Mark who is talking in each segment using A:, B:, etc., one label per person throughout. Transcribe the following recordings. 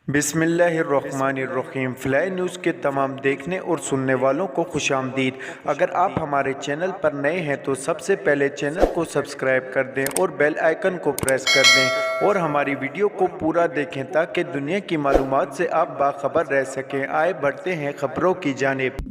A: بسم اللہ الرحمن الرحیم۔ فلائی نیوز کے تمام دیکھنے اور سننے والوں کو خوش آمدید۔ اگر آپ ہمارے چینل پر نئے ہیں تو سب سے پہلے چینل کو سبسکرائب کر دیں اور بیل آئیکن کو پریس کر دیں اور ہماری ویڈیو کو پورا دیکھیں تاکہ دنیا کی معلومات سے آپ باخبر رہ سکیں۔ آئے بڑھتے ہیں خبروں کی جانب۔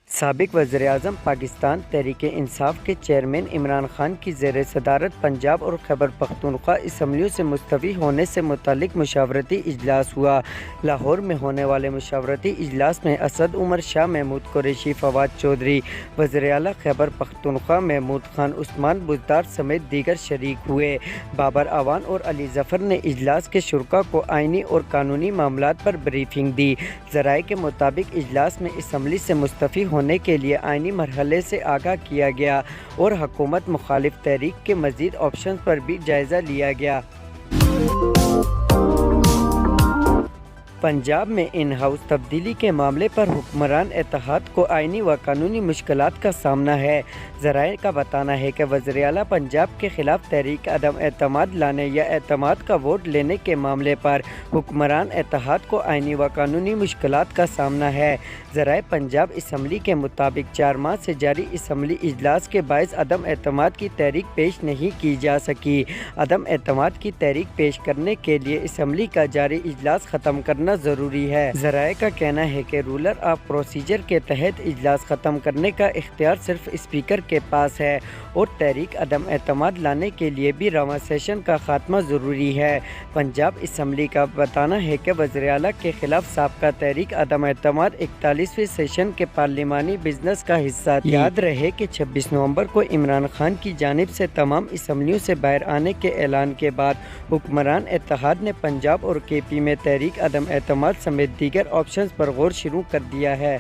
B: سابق وزیراعظم پاکستان تحریک انصاف کے چیئرمین عمران خان کی زیر صدارت پنجاب اور خیبر پختونخوا اسمبلیوں سے مستعفی ہونے سے متعلق مشاورتی اجلاس ہوا۔ لاہور میں ہونے والے مشاورتی اجلاس میں اسد عمر شاہ محمود قریشی، فواد چودھری، وزیر اعلیٰ خیبر پختونخوا محمود خان عثمان بزدار سمیت دیگر شریک ہوئے۔ بابر اعوان اور علی ظفر نے اجلاس کے شرکاء کو آئینی اور قانونی معاملات پر بریفنگ دی۔ ذرائع کے مطابق اجلاس میں اسمبلی سے مستعفی ہونے کے لیے آئینی مرحلے سے آگاہ کیا گیا اور حکومت مخالف تحریک کے مزید آپشنز پر بھی جائزہ لیا گیا۔ پنجاب میں ان ہاؤس تبدیلی کے معاملے پر حکمران اتحاد کو آئینی و قانونی مشکلات کا سامنا ہے۔ ذرائع کا بتانا ہے کہ وزیر اعلیٰ پنجاب کے خلاف تحریک عدم اعتماد لانے یا اعتماد کا ووٹ لینے کے معاملے پر حکمران اتحاد کو آئینی و قانونی مشکلات کا سامنا ہے۔ ذرائع پنجاب اسمبلی کے مطابق 4 ماہ سے جاری اسمبلی اجلاس کے باعث عدم اعتماد کی تحریک پیش نہیں کی جا سکی۔ عدم اعتماد کی تحریک پیش کرنے کے لیے اسمبلی کا جاری اجلاس ختم کرنا ضروری ہے۔ ذرائع کا کہنا ہے کہ رولر آف پروسیجر کے تحت اجلاس ختم کرنے کا اختیار صرف اسپیکر کے پاس ہے اور تحریک عدم اعتماد لانے کے لیے بھی رواں سیشن کا خاتمہ ضروری ہے۔ پنجاب اسمبلی کا بتانا ہے کہ وزیر اعلیٰ کے خلاف سابقہ تحریک عدم اعتماد 41ویں سیشن کے پارلیمانی بزنس کا حصہ تھی۔ یاد رہے کہ 26 نومبر کو عمران خان کی جانب سے تمام اسمبلیوں سے باہر آنے کے اعلان کے بعد حکمران اتحاد نے پنجاب اور کے پی میں تحریک عدم اعتماد سمیت دیگر آپشنز پر غور شروع کر دیا ہے۔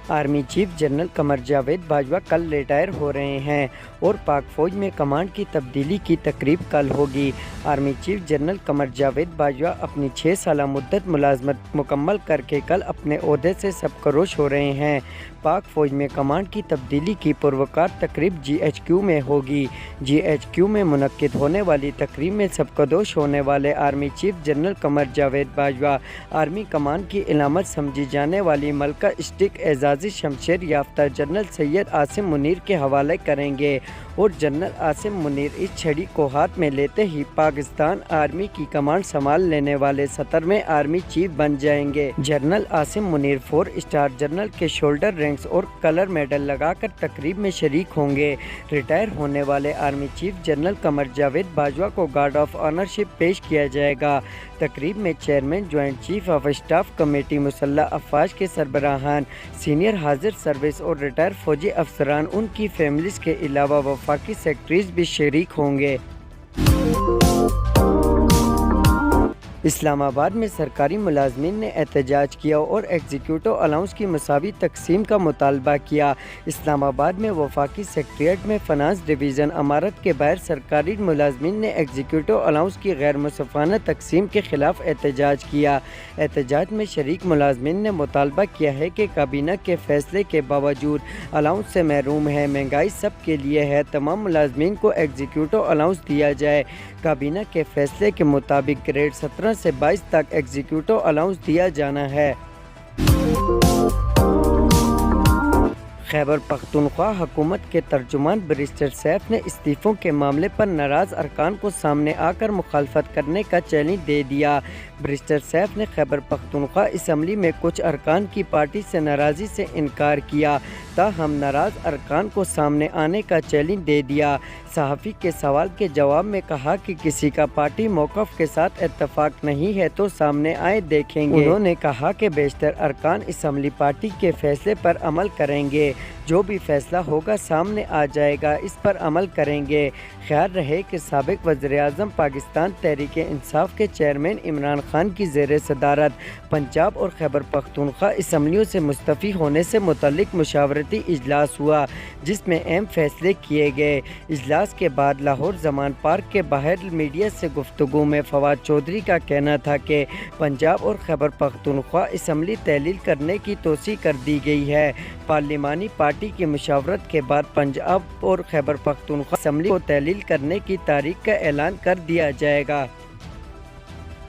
B: Army chief general Qamar Javed Bajwa کل ریٹائر ہو رہے ہیں اور پاک فوج میں کمانڈ کی تبدیلی کی تقریب کل ہوگی۔ Army chief general Qamar Javed Bajwa اپنی 6 سالہ مدت ملازمت مکمل کر کے کل اپنے عہدے سے سبکدوش ہو رہے ہیں۔ پاک فوج میں کمانڈ کی تبدیلی کی پروقار تقریب GHQ میں ہوگی۔ GHQ میں منعقد ہونے والی تقریب میں سبکدوش ہونے والے army chief general Qamar Javed Bajwa army کمان کی علامت سمجھی جانے والی ملکہ اسٹک اعزازی شمشیر یافتہ جنرل سید عاصم منیر کے حوالے کریں گے اور جنرل عاصم منیر اس چھڑی کو ہاتھ میں لیتے ہی پاکستان آرمی کی کمانڈ سنبھال لینے والے 17ویں آرمی چیف بن جائیں گے۔ General Asim Munir 4 star general کے شولڈر رینکس اور کلر میڈل لگا کر تقریب میں شریک ہوں گے۔ ریٹائر ہونے والے army chief general Qamar Javed Bajwa کو گارڈ آف آنر شپ پیش کیا جائے گا۔ تقریب میں chairman joint chief of staff committee مسلح افواج کے سربراہان، سینئر حاضر سروس اور ریٹائر فوجی افسران، ان کی فیملیز کے علاوہ وفاقی سیکرٹریز بھی شریک ہوں گے۔ اسلام آباد میں سرکاری ملازمین نے احتجاج کیا اور ایگزیکٹو الاؤنس کی مساوی تقسیم کا مطالبہ کیا۔ اسلام آباد میں وفاقی سیکریٹریٹ میں فنانس ڈویژن عمارت کے باہر سرکاری ملازمین نے ایگزیکٹو الاؤنس کی غیر منصفانہ تقسیم کے خلاف احتجاج کیا۔ احتجاج میں شریک ملازمین نے مطالبہ کیا ہے کہ کابینہ کے فیصلے کے باوجود الاؤنس سے محروم ہے۔ مہنگائی سب کے لیے ہے، تمام ملازمین کو ایگزیکٹو الاؤنس دیا جائے۔ کابینہ کے فیصلے کے مطابق گریڈ 17 سے 22 تک ایگزیکٹو الاؤنس دیا جانا ہے۔ خیبر پختونخوا حکومت کے ترجمان بریسٹر سیف نے استعفوں کے معاملے پر ناراض ارکان کو سامنے آ کر مخالفت کرنے کا چیلنج دے دیا۔ بریسٹر سیف نے خیبر پختونخوا اسمبلی میں کچھ ارکان کی پارٹی سے ناراضی سے انکار کیا، تاہم ناراض ارکان کو سامنے آنے کا چیلنج دے دیا۔ صحافی کے سوال کے جواب میں کہا کہ کسی کا پارٹی موقف کے ساتھ اتفاق نہیں ہے تو سامنے آئے دیکھیں گے۔ انہوں نے کہا کہ بیشتر ارکان اسمبلی پارٹی کے فیصلے پر عمل کریں گے، جو بھی فیصلہ ہوگا سامنے آ جائے گا، اس پر عمل کریں گے۔ خیال رہے کہ سابق وزیر اعظم پاکستان تحریک انصاف کے چیئرمین عمران خان کی زیر صدارت پنجاب اور خیبر پختونخوا اسمبلیوں سے مستعفی ہونے سے متعلق مشاورتی اجلاس ہوا، جس میں اہم فیصلے کیے گئے۔ اجلاس کے بعد لاہور زمان پارک کے باہر میڈیا سے گفتگو میں فواد چودھری کا کہنا تھا کہ پنجاب اور خیبر پختونخوا اسمبلی تحلیل کرنے کی توثیق کر دی گئی ہے۔ پارلیمانی پارٹی کی مشاورت کے بعد پنجاب اور خیبر پختونخوا اسمبلی کو تحلیل کرنے کی تاریخ کا اعلان کر دیا جائے گا۔